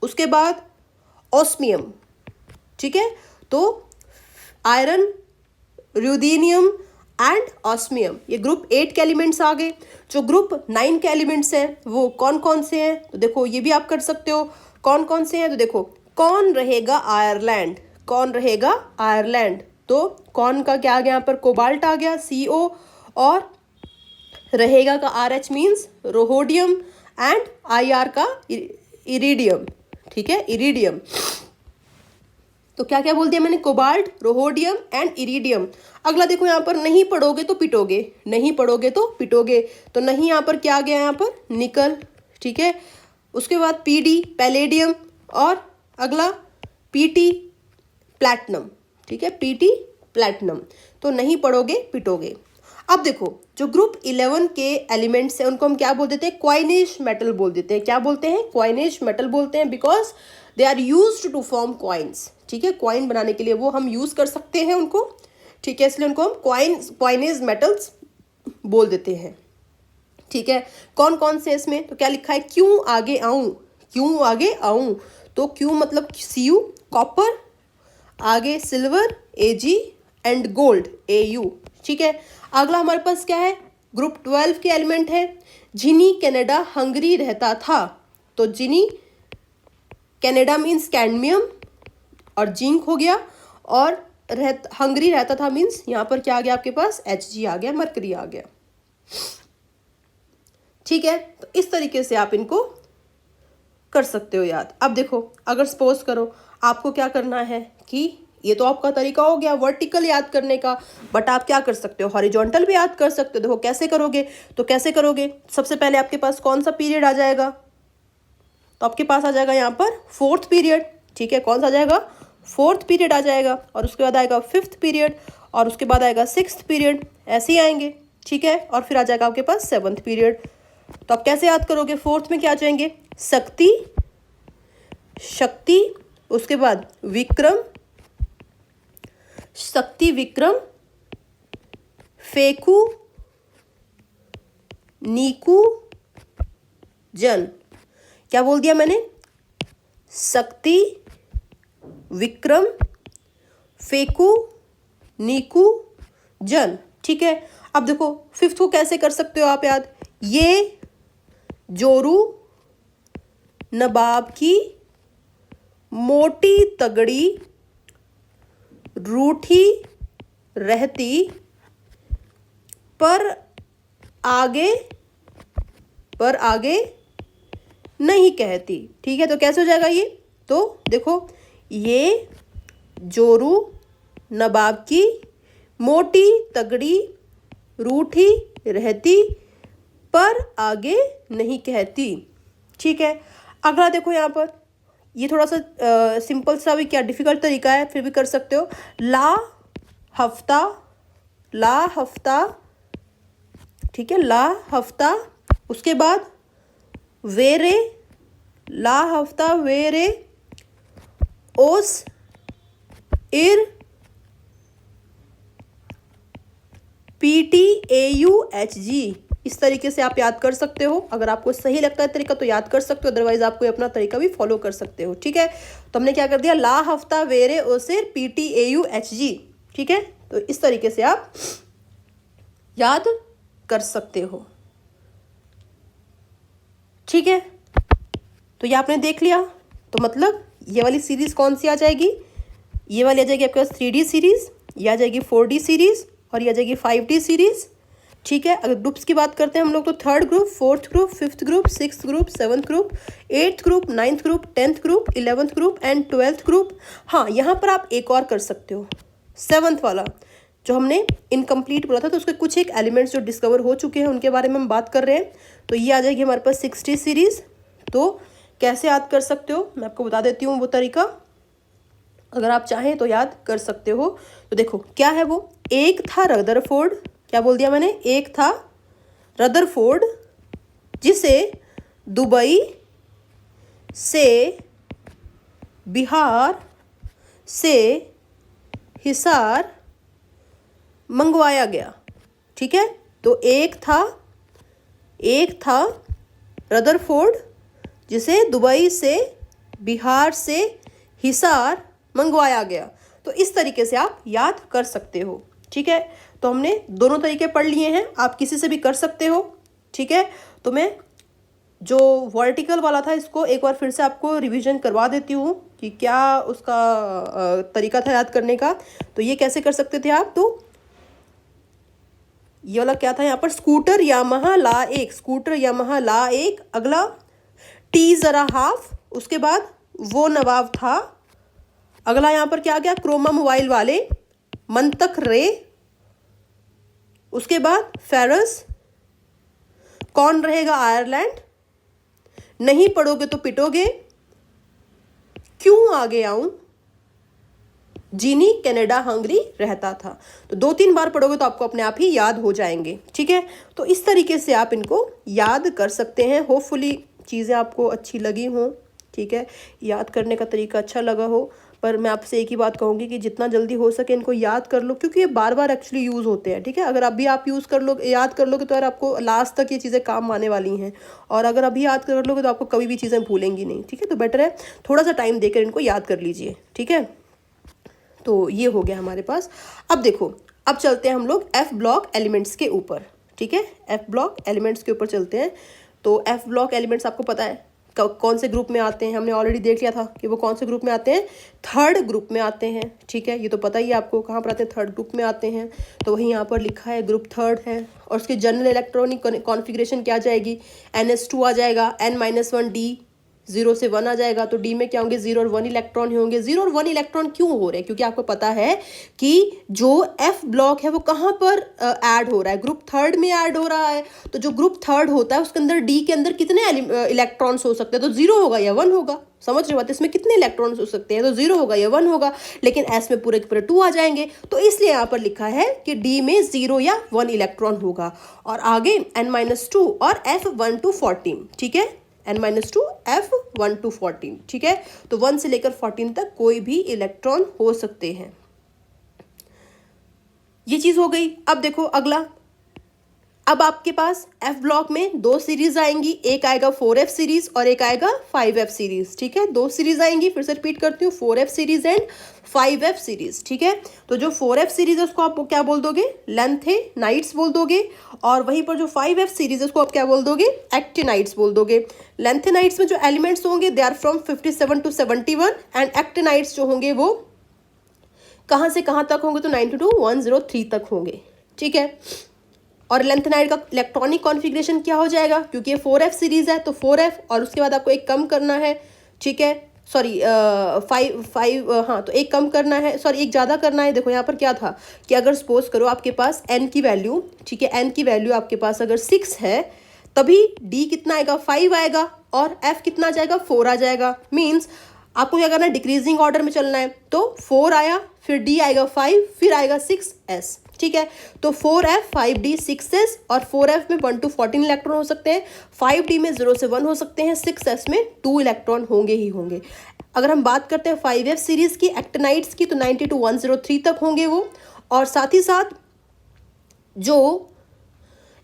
उसके बाद ऑस्मियम, ठीक है। तो आयरन, र्यूदेनियम एंड ऑस्मियम, ये ग्रुप 8 के एलिमेंट्स आ गए। जो ग्रुप 9 के एलिमेंट्स हैं वो कौन कौन से हैं, तो देखो ये भी आप कर सकते हो, कौन कौन से हैं। तो देखो कौन रहेगा आयरलैंड, कौन रहेगा आयरलैंड। तो कौन का क्या आ गया यहाँ पर, कोबाल्ट आ गया CO, और रहेगा का RH मीन्स रोहोडियम, एंड IR का इरिडियम, ठीक है, इरिडियम। तो क्या क्या बोल दिया मैंने, कोबाल्ट, रोहोडियम एंड इरिडियम। अगला देखो यहाँ पर, नहीं पढ़ोगे तो पिटोगे, नहीं पढ़ोगे तो पिटोगे। तो नहीं यहाँ पर क्या आ गया, यहाँ पर निकल, ठीक है। उसके बाद PD पैलेडियम, और अगला PT प्लैटिनम, ठीक है, PT प्लैटिनम। तो नहीं पढ़ोगे पिटोगे। अब देखो जो ग्रुप 11 के एलिमेंट्स हैं उनको हम क्या बोल देते हैं, क्वाइनेज मेटल बोल देते हैं। क्या बोलते हैं, क्वाइनेज मेटल बोलते हैं, because they are used to form coins, ठीक है। क्वाइन बनाने के लिए वो हम यूज कर सकते हैं उनको, ठीक है, इसलिए उनको हम क्वाइनेज मेटल्स बोल देते हैं, ठीक है। कौन कौन से इसमें, तो क्या लिखा है, क्यों आगे आऊं, क्यों आगे आऊं। तो क्यों मतलब Cu, कॉपर, आगे silver Ag and gold Au, ठीक है। अगला हमारे पास क्या है, ग्रुप 12 के एलिमेंट है, जिनी कनाडा हंगरी रहता था। तो जिनी कनाडा मीन्स कैडमियम और जिंक हो गया, और हंगरी रहता था मीन्स यहाँ पर क्या आ गया आपके पास, Hg आ गया, मरकरी आ गया, ठीक है। तो इस तरीके से आप इनको कर सकते हो याद। अब देखो अगर सपोज करो आपको क्या करना है कि ये तो आपका तरीका हो गया वर्टिकल याद करने का, बट आप क्या कर सकते हो, हॉरिजॉन्टल भी याद कर सकते हो। देखो कैसे करोगे, तो कैसे करोगे, सबसे पहले आपके पास कौन सा पीरियड आ जाएगा, तो आपके पास आ जाएगा यहाँ पर फोर्थ पीरियड, ठीक है। कौन सा आ जाएगा? फोर्थ पीरियड आ जाएगा, और उसके बाद आएगा फिफ्थ पीरियड, और उसके बाद आएगा सिक्स्थ पीरियड, ऐसे ही आएंगे, ठीक है। और फिर आ जाएगा आपके पास सेवन्थ पीरियड। तो आप कैसे याद करोगे? फोर्थ में क्या आ जाएंगे? शक्ति, शक्ति, उसके बाद विक्रम, शक्ति विक्रम, फेकू, नीकू, जन। क्या बोल दिया मैंने? शक्ति, विक्रम, फेकू, नीकू, जन, ठीक है। अब देखो फिफ्थ को कैसे कर सकते हो आप याद? ये जोरू नवाब की मोटी तगड़ी रूठी रहती पर आगे नहीं कहती, ठीक है। तो कैसे हो जाएगा ये? तो देखो, ये जोरू नवाब की मोटी तगड़ी रूठी रहती पर आगे नहीं कहती, ठीक है। अगला देखो यहाँ पर, ये थोड़ा सा सिंपल सा भी क्या डिफिकल्ट तरीका है, फिर भी कर सकते हो। ला हफ्ता, ठीक है, ला हफ्ता, उसके बाद वेरे, ला हफ्ता वेरे, ओस इर, PTAUHG। इस तरीके से आप याद कर सकते हो। अगर आपको सही लगता है तरीका तो याद कर सकते हो, अदरवाइज आप कोई अपना तरीका भी फॉलो कर सकते हो, ठीक है। तो हमने क्या कर दिया? ला हफ्ता वेरे ओसिर PTAUHG, ठीक है। तो इस तरीके से आप याद कर सकते हो, ठीक है। तो ये आपने देख लिया। तो मतलब ये वाली सीरीज कौन सी आ जाएगी? ये वाली आ जाएगी आपके पास 3D सीरीज, ये आ जाएगी 4D सीरीज, और ये आ जाएगी 5D सीरीज, ठीक है। अगर ग्रुप्स की बात करते हैं हम लोग तो third group, fourth group, fifth group, sixth group, seventh group, eighth group, ninth group, 10th group, 11th group and 12th group. हाँ, यहाँ पर आप एक और कर सकते हो, सेवन्थ वाला जो हमने इनकम्प्लीट बोला था, तो उसके कुछ एक एलिमेंट्स जो डिस्कवर हो चुके हैं उनके बारे में हम बात कर रहे हैं। तो ये आ जाएगी हमारे पास 60 सीरीज। तो कैसे याद कर सकते हो मैं आपको बता देती हूँ वो तरीका, अगर आप चाहें तो याद कर सकते हो। तो देखो क्या है वो, एक था रदरफोर्ड, क्या बोल दिया मैंने? एक था रदरफोर्ड जिसे दुबई से बिहार से हिसार मंगवाया गया, ठीक है। तो एक था रदरफोर्ड जिसे दुबई से बिहार से हिसार मंगवाया गया। तो इस तरीके से आप याद कर सकते हो, ठीक है। तो हमने दोनों तरीके पढ़ लिए हैं, आप किसी से भी कर सकते हो, ठीक है। तो मैं जो वर्टिकल वाला था इसको एक बार फिर से आपको रिवीजन करवा देती हूँ कि क्या उसका तरीका था याद करने का। तो ये कैसे कर सकते थे आप? तो ये वाला क्या था यहाँ पर? स्कूटर यामाहा ला एक, स्कूटर यामाहा ला एक। अगला टी जरा हाफ, उसके बाद वो नवाब था। अगला यहाँ पर क्या आ गया? क्रोमा मोबाइल वाले, मंतक रे। उसके बाद फेरस, कौन रहेगा आयरलैंड, नहीं पढ़ोगे तो पिटोगे, क्यों आगे आऊं, जीनी कनाडा हंगरी रहता था। तो 2-3 बार पढ़ोगे तो आपको अपने आप ही याद हो जाएंगे, ठीक है। तो इस तरीके से आप इनको याद कर सकते हैं। होपफुली चीज़ें आपको अच्छी लगी हों, ठीक है, याद करने का तरीका अच्छा लगा हो। पर मैं आपसे एक ही बात कहूँगी कि जितना जल्दी हो सके इनको याद कर लो, क्योंकि ये बार बार एक्चुअली यूज़ होते हैं, ठीक है। अगर अभी आप याद कर लोगे तो यार आपको लास्ट तक ये चीज़ें काम आने वाली हैं, और अगर अभी याद कर लोगे तो आपको कभी भी चीज़ें भूलेंगी नहीं, ठीक है। तो बेटर है थोड़ा सा टाइम देकर इनको याद कर लीजिए, ठीक है। तो ये हो गया हमारे पास। अब देखो, अब चलते हैं हम लोग F ब्लॉक एलिमेंट्स के ऊपर, ठीक है। F ब्लॉक एलिमेंट्स के ऊपर चलते हैं। तो F ब्लॉक एलिमेंट्स आपको पता है कौन से ग्रुप में आते हैं, हमने ऑलरेडी देख लिया था कि वो कौन से ग्रुप में आते हैं, थर्ड ग्रुप में आते हैं, ठीक है। ये तो पता ही है आपको कहाँ पर आते हैं, थर्ड ग्रुप में आते हैं। तो वही यहाँ पर लिखा है ग्रुप थर्ड है, और उसकी जनरल इलेक्ट्रॉनिक कॉन्फ़िगरेशन क्या आ जाएगी, NS2 आ जाएगा, N-1D, 0 से 1 आ जाएगा, तो डी में क्या होंगे 0 और 1 इलेक्ट्रॉन ही होंगे। 0 और 1 इलेक्ट्रॉन क्यों हो रहे हैं? क्योंकि आपको पता है कि जो एफ ब्लॉक है वो कहाँ पर ऐड हो रहा है, ग्रुप थर्ड में ऐड हो रहा है। तो जो ग्रुप थर्ड होता है उसके अंदर डी के अंदर कितने इलेक्ट्रॉन्स हो सकते हैं? तो 0 होगा या 1 होगा। समझ रहे बात? इसमें कितने इलेक्ट्रॉन्स हो सकते हैं? तो 0 होगा या 1 होगा। लेकिन एस में पूरे के पूरे 2 आ जाएंगे, तो इसलिए यहाँ पर लिखा है कि डी में 0 या 1 इलेक्ट्रॉन होगा। और आगे n-2 और f1 to 14, ठीक है, n-2 f1 to 14, ठीक है। तो 1 से लेकर 14 तक कोई भी इलेक्ट्रॉन हो सकते हैं। ये चीज हो गई। अब देखो अगला, अब आपके पास एफ ब्लॉक में 2 सीरीज आएंगी, एक आएगा 4f सीरीज और एक आएगा 5f सीरीज, ठीक है। 2 सीरीज आएंगी, फिर से रिपीट करती हूँ, 4f series and 5f series, ठीक है। तो जो 4f सीरीज है उसको आप क्या बोल दोगे? लैंथेनाइड्स बोल दोगे। और वहीं पर जो 5f सीरीज है उसको आप क्या बोल दोगे? एक्टिनाइड्स बोल दोगे। लैंथेनाइड्स में जो एलिमेंट्स होंगे they are from 57 to 71 and actinides जो होंगे वो कहाँ से कहाँ तक होंगे? तो 90 to 103 तक होंगे, ठीक है। और लेंथेनाइड का इलेक्ट्रॉनिक कॉन्फ़िगरेशन क्या हो जाएगा? क्योंकि ये 4f सीरीज है तो 4f, और उसके बाद आपको एक कम करना है, ठीक है, सॉरी 5 हाँ, तो एक कम करना है, सॉरी एक ज़्यादा करना है। देखो यहाँ पर क्या था कि अगर सपोज करो आपके पास n की वैल्यू, ठीक है, n की वैल्यू आपके पास अगर 6 है, तभी d कितना आएगा? 5 आएगा, और f कितना आ जाएगा? 4 आ जाएगा। मीन्स आपको क्या करना है? डिक्रीजिंग ऑर्डर में चलना है। तो 4 आया, फिर d आएगा 5, फिर आएगा 6s, ठीक है। तो 4f 5d 6s, और 4f में 1 to 14 इलेक्ट्रॉन हो सकते हैं, 5d में 0 से 1 हो सकते हैं, 6s में 2 इलेक्ट्रॉन होंगे ही होंगे। अगर हम बात करते हैं 5f सीरीज की एक्टिनाइड्स की, तो 90 to 103 तक होंगे वो। और साथ ही साथ जो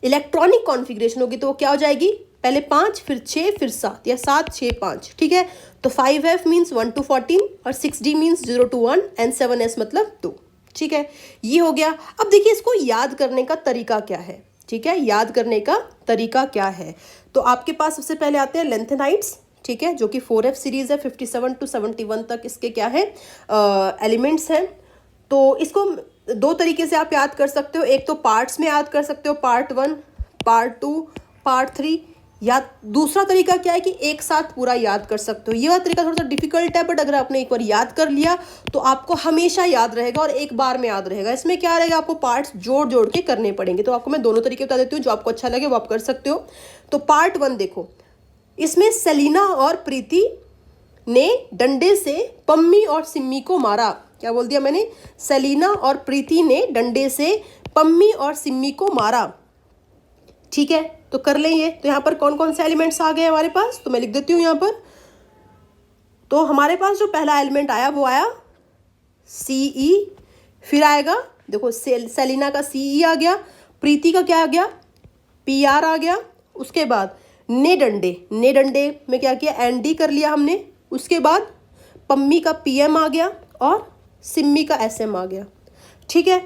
इलेक्ट्रॉनिक कॉन्फ़िगरेशन होगी तो वो क्या हो जाएगी? पहले 5, फिर 6, फिर 7, या 7 6 5, ठीक है। तो 5f मीन्स 1 to 14 और 6d means 0 to 1 and 7s मतलब 2, ठीक है। ये हो गया। अब देखिए इसको याद करने का तरीका क्या है, ठीक है, याद करने का तरीका क्या है। तो आपके पास सबसे पहले आते हैं लेंथेनाइड्स, ठीक है, जो कि 4f सीरीज है, 57 to 71 तक इसके क्या है एलिमेंट्स हैं। तो इसको 2 तरीके से आप याद कर सकते हो। एक तो पार्ट्स में याद कर सकते हो, पार्ट 1, पार्ट 2, पार्ट 3, या दूसरा तरीका क्या है कि एक साथ पूरा याद कर सकते हो। ये वाला तरीका थोड़ा सा डिफिकल्ट है, बट अगर आपने एक बार याद कर लिया तो आपको हमेशा याद रहेगा और एक बार में याद रहेगा। इसमें क्या रहेगा? आपको पार्ट्स जोड़ जोड़ के करने पड़ेंगे। तो आपको मैं दोनों तरीके बता देती हूँ, जो आपको अच्छा लगे वो आप कर सकते हो। तो पार्ट 1 देखो, इसमें सेलिना और प्रीति ने डंडे से पम्मी और सिम्मी को मारा। क्या बोल दिया मैंने? सेलिना और प्रीति ने डंडे से पम्मी और सिम्मी को मारा, ठीक है। तो कर लें ये। तो यहाँ पर कौन कौन से एलिमेंट्स आ गए हमारे पास? तो मैं लिख देती हूँ यहाँ पर। तो हमारे पास जो पहला एलिमेंट आया वो आया Ce, फिर आएगा देखो सेलिना का Ce आ गया, प्रीति का क्या आ गया? Pr आ गया। उसके बाद ने डंडे में क्या किया? Nd कर लिया हमने। उसके बाद पम्मी का Pm आ गया और सिम्मी का Sm आ गया, ठीक है।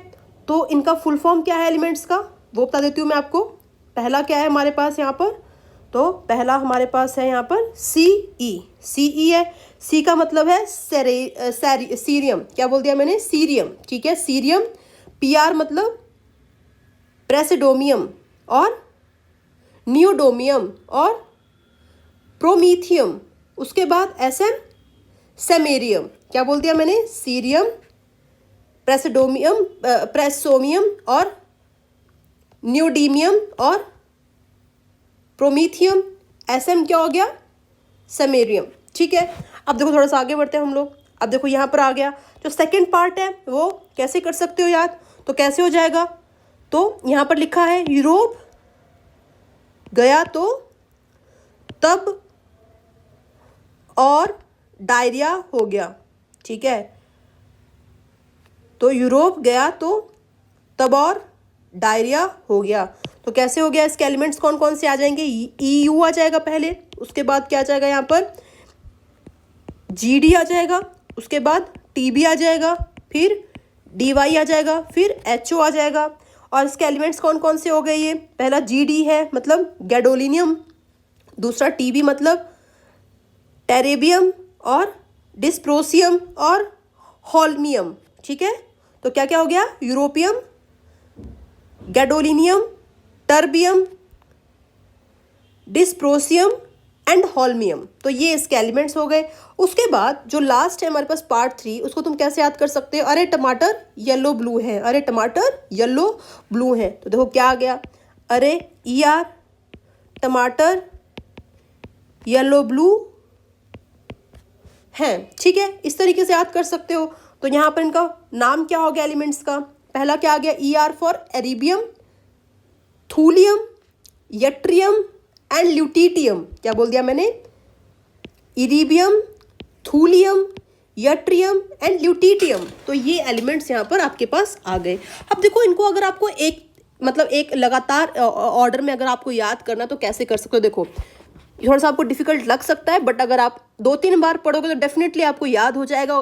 तो इनका फुल फॉर्म क्या है एलिमेंट्स का, वो बता देती हूँ मैं आपको। पहला क्या है हमारे पास यहाँ पर? तो पहला हमारे पास है यहाँ पर Ce है। C का मतलब है सीरियम। क्या बोल दिया मैंने? सीरियम, ठीक है, सीरियम। Pr मतलब प्रेसिडोमियम और नियोडोमियम और प्रोमीथियम। उसके बाद Sm सेमेरियम। क्या बोल दिया मैंने? सीरियम, प्रेसोमियम और न्यूडीमियम और प्रोमीथियम। Sm क्या हो गया? सेमेरियम, ठीक है। अब देखो थोड़ा सा आगे बढ़ते हैं हम लोग। अब देखो यहाँ पर आ गया जो सेकंड पार्ट है, वो कैसे कर सकते हो याद? तो कैसे हो जाएगा? तो यहाँ पर लिखा है यूरोप गया तो तब और डायरिया हो गया, ठीक है। तो यूरोप गया तो तब और डायरिया हो गया। तो कैसे हो गया? इसके एलिमेंट्स कौन कौन से आ जाएंगे? EU आ जाएगा पहले, उसके बाद क्या आ जाएगा यहाँ पर? GD आ जाएगा, उसके बाद TB आ जाएगा, फिर DY आ जाएगा, फिर HO आ जाएगा। और इसके एलिमेंट्स कौन कौन से हो गए? ये पहला GD है मतलब गैडोलिनियम, दूसरा TB मतलब टेरेबियम और डिस्प्रोसियम और होल्मियम, ठीक है। तो क्या क्या हो गया? Europium, gadolinium, terbium, dysprosium and holmium. तो ये इसके एलिमेंट्स हो गए। उसके बाद जो लास्ट है हमारे पास पार्ट 3, उसको तुम कैसे याद कर सकते हो? अरे टमाटर येलो ब्लू है, अरे टमाटर येलो ब्लू है। तो देखो क्या आ गया, अरे ER टमाटर येलो ब्लू है। ठीक है, इस तरीके से याद कर सकते हो। तो यहाँ पर इनका नाम क्या हो गया एलिमेंट्स का? पहला क्या आ गया? ER for erbium, thulium, yttrium and lutetium. क्या बोल दिया मैंने? Erbium, thulium, yttrium and lutetium. तो ये एलिमेंट्स यहाँ पर आपके पास आ गए। अब देखो इनको अगर आपको एक लगातार ऑर्डर में अगर आपको याद करना तो कैसे कर सकते हो? देखो थोड़ा सा आपको डिफिकल्ट लग सकता है, बट अगर आप 2-3 बार पढ़ोगे तो डेफिनेटली आपको याद हो जाएगा।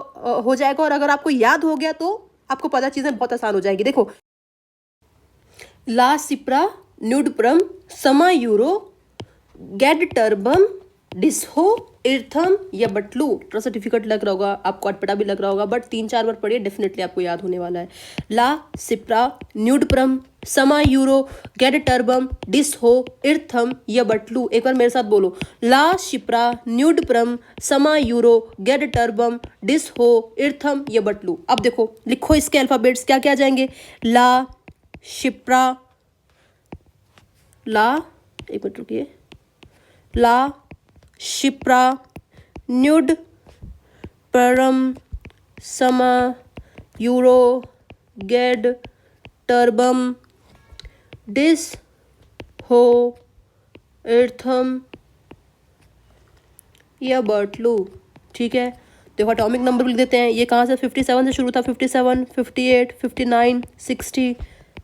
और अगर आपको याद हो गया तो आपको पता चीजें बहुत आसान हो जाएगी। देखो ला सिप्रा न्यूडप्रम समा यूरो गैडटर्बम डिस्हो इर्थम या बटलू। थोड़ा सा डिफिकल्ट लग रहा होगा आपको, अटपटा भी लग रहा होगा, बट 3-4 बार पढ़िए, डेफिनेटली आपको याद होने वाला है। ला सिप्रा न्यूडप्रम समा यूरो गैडटर्बम डिस्हो इर्थम या बटलू। एक बार मेरे साथ बोलो, ला शिप्रा न्यूडप्रम समा यूरो गैडटर्बम डिस्हो इर्थम या बटलू। अब देखो लिखो इसके अल्फाबेट्स क्या क्या आ जाएंगे। ला शिप्रा, एक मिनट रुकिए, ला शिप्रा न्यूड परम समा यूरो गेड टर्बम डिस हो इर्थम या बर्टलू। ठीक है, देखो एटॉमिक नंबर लिख देते हैं। ये कहाँ से? 57 से शुरू था। 57, 58, 59, 60,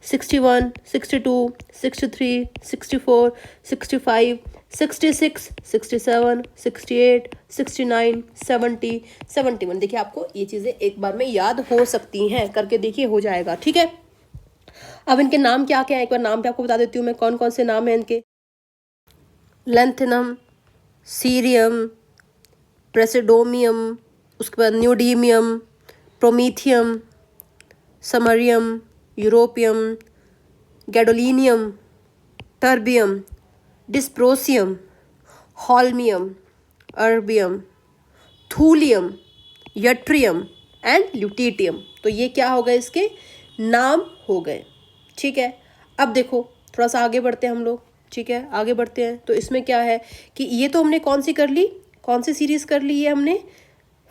61, 62, 63, 64, 65, 66, 67, 68, 69, 70, 71। देखिए आपको ये चीज़ें एक बार में याद हो सकती हैं, करके देखिए हो जाएगा। ठीक है, अब इनके नाम क्या क्या है एक बार नाम पे आपको बता देती हूँ मैं, कौन कौन से नाम हैं इनके। लेंथिनम, सीरियम, प्रेसिडोमियम, उसके बाद neodymium, promethium, samarium, europium, gadolinium, terbium, dysprosium, holmium, erbium, thulium, yttrium and lutetium. तो ये क्या हो गए? इसके नाम हो गए। ठीक है, अब देखो थोड़ा सा आगे बढ़ते हैं हम लोग। ठीक है, आगे बढ़ते हैं। तो इसमें क्या है कि ये तो हमने कौन सी कर ली, कौन सी सीरीज़ कर ली? ये हमने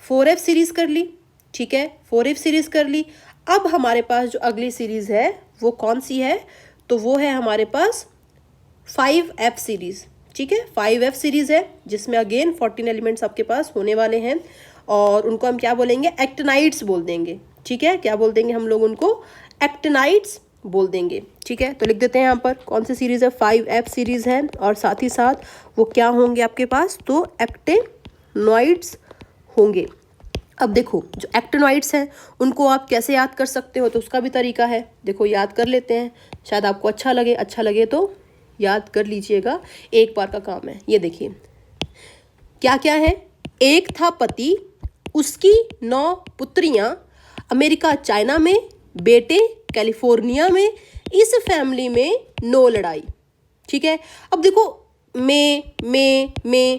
4F सीरीज़ कर ली। ठीक है, 4F सीरीज़ कर ली। अब हमारे पास जो अगली सीरीज़ है वो कौन सी है? तो वो है हमारे पास 5F सीरीज़। ठीक है, 5F सीरीज़ है जिसमें अगेन 14 एलिमेंट्स आपके पास होने वाले हैं और उनको हम क्या बोलेंगे? एक्टिनाइड्स बोल देंगे। ठीक है, क्या बोल देंगे हम लोग उनको? एक्टिनाइड्स बोल देंगे। ठीक है, तो लिख देते हैं यहाँ पर कौन सी सीरीज़ है? 5F सीरीज़ है और साथ ही साथ वो क्या होंगे आपके पास? तो एक्टिनॉइड्स होंगे। अब देखो जो एक्टिनॉइड्स हैं उनको आप कैसे याद कर सकते हो? तो उसका भी तरीका है। देखो याद कर लेते हैं, शायद आपको अच्छा लगे तो याद कर लीजिएगा, एक बार का काम है। ये देखिए क्या क्या है। एक था पति, उसकी 9 पुत्रियां, अमेरिका चाइना में, बेटे कैलिफोर्निया में, इस फैमिली में 9 लड़ाई। ठीक है, अब देखो में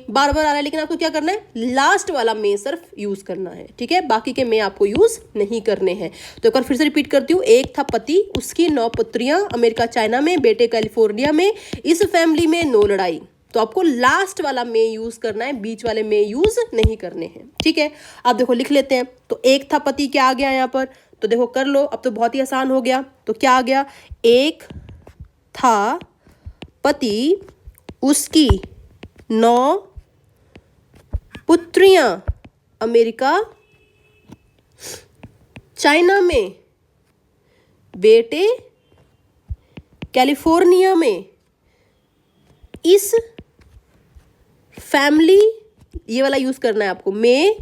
बार बार आ रहा है, लेकिन आपको क्या करना है? लास्ट वाला में सिर्फ यूज करना है। ठीक है, बाकी के में आपको यूज नहीं करने हैं। तो एक बार फिर से रिपीट करती हूँ। एक था पति, उसकी 9 पुत्रियां, अमेरिका चाइना में, बेटे कैलिफोर्निया में, इस फैमिली में 9 लड़ाई। तो आपको लास्ट वाला में यूज करना है, बीच वाले में यूज नहीं करने हैं। ठीक है, आप देखो लिख लेते हैं। तो एक था पति क्या आ गया यहाँ पर? तो देखो कर लो, अब तो बहुत ही आसान हो गया। तो क्या आ गया? एक था पति, उसकी 9 पुत्रियां, अमेरिका चाइना में, बेटे कैलिफोर्निया में, इस फैमिली, ये वाला यूज करना है आपको, में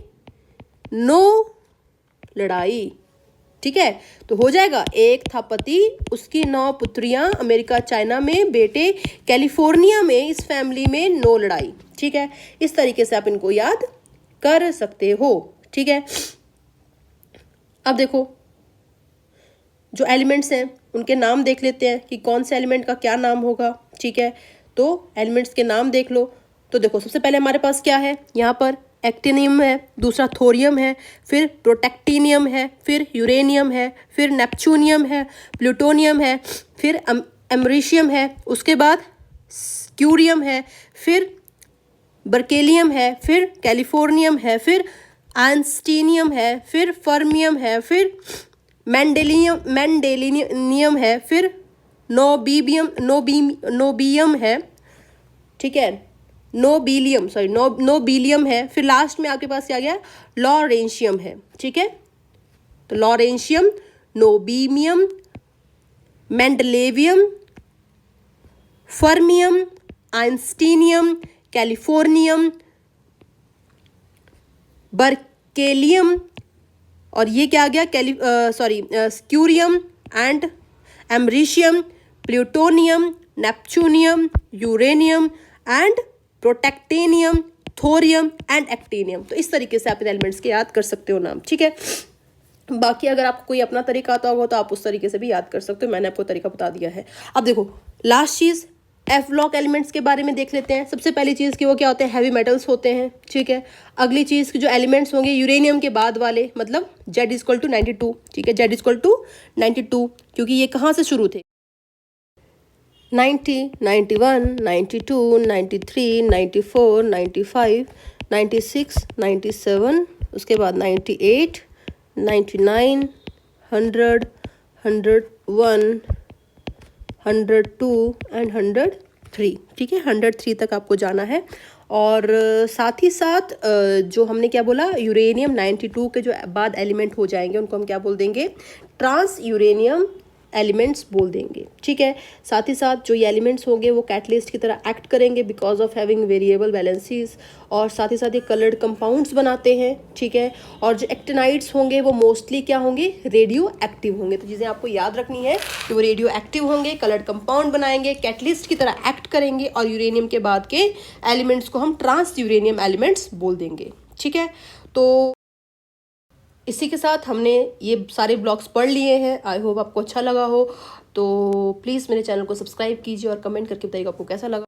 9 लड़ाई। ठीक है, तो हो जाएगा एक था पति, उसकी 9 पुत्रियां, अमेरिका चाइना में, बेटे कैलिफोर्निया में, इस फैमिली में 9 लड़ाई। ठीक है, इस तरीके से आप इनको याद कर सकते हो। ठीक है, अब देखो जो एलिमेंट्स हैं उनके नाम देख लेते हैं कि कौन से एलिमेंट का क्या नाम होगा। ठीक है, तो एलिमेंट्स के नाम देख लो। तो देखो सबसे पहले हमारे पास क्या है, यहाँ पर एक्टिनियम है, दूसरा थोरियम है, फिर प्रोटेक्टिनियम है, फिर यूरेनियम है, फिर नेपच्यूनियम है, प्लूटोनियम है, फिर एमरीशियम है, उसके बाद क्यूरियम है, फिर बर्केलियम है, फिर कैलिफोर्नियम है, फिर आइंस्टीनियम है, फिर फर्मियम है, फिर मेंडेलिनियम है, फिर नोबियम है, ठीक है, नोबिलियम है, फिर लास्ट में आपके पास क्या गया, लॉरेंशियम है, ठीक है। तो lawrencium, nobelium, mendelevium, fermium, einsteinium, californium, berkelium, और ये क्या आ गया, curium and americium, plutonium, neptunium, uranium and protactinium, thorium and actinium. तो इस तरीके से आप इन एलिमेंट्स के याद कर सकते हो नाम, ठीक है। बाकी अगर आपको कोई अपना तरीका आता होगा तो आप उस तरीके से भी याद कर सकते हो, मैंने आपको तरीका बता दिया है। अब देखो लास्ट चीज़ एफ ब्लॉक एलिमेंट्स के बारे में देख लेते हैं। सबसे पहली चीज़ कि वो क्या होते हैं, हैवी मेटल्स होते हैं, ठीक है। अगली चीज़ कि जो एलिमेंट्स होंगे यूरेनियम के बाद वाले, मतलब Z=92, ठीक है, Z=92, क्योंकि ये कहाँ से शुरू थे, 90, 91, 92, 93, 94, 95, 96, 97, उसके बाद 98, 99, 100, 101, 102 एंड 103, ठीक है, 103 तक आपको जाना है। और साथ ही साथ जो हमने क्या बोला, यूरेनियम 92 के जो बाद एलिमेंट हो जाएंगे उनको हम क्या बोल देंगे, ट्रांस यूरेनियम एलिमेंट्स बोल देंगे, ठीक है। साथ ही साथ जो ये एलिमेंट्स होंगे वो कैटलिस्ट की तरह एक्ट करेंगे because of having variable valencies, और साथ ही साथ ये कलर्ड कंपाउंड्स बनाते हैं, ठीक है। और जो एक्टिनाइड्स होंगे वो मोस्टली क्या होंगे, रेडियो एक्टिव होंगे। तो चीज़ें आपको याद रखनी है कि वो रेडियो एक्टिव होंगे, कलर्ड कंपाउंड बनाएंगे, कैटलिस्ट की तरह एक्ट करेंगे, और यूरेनियम के बाद के एलिमेंट्स को हम ट्रांस यूरेनियम एलिमेंट्स बोल देंगे, ठीक है। तो इसी के साथ हमने ये सारे ब्लॉग्स पढ़ लिए हैं। आई होप आपको अच्छा लगा हो। तो प्लीज़ मेरे चैनल को सब्सक्राइब कीजिए और कमेंट करके बताइएगा आपको कैसा लगा।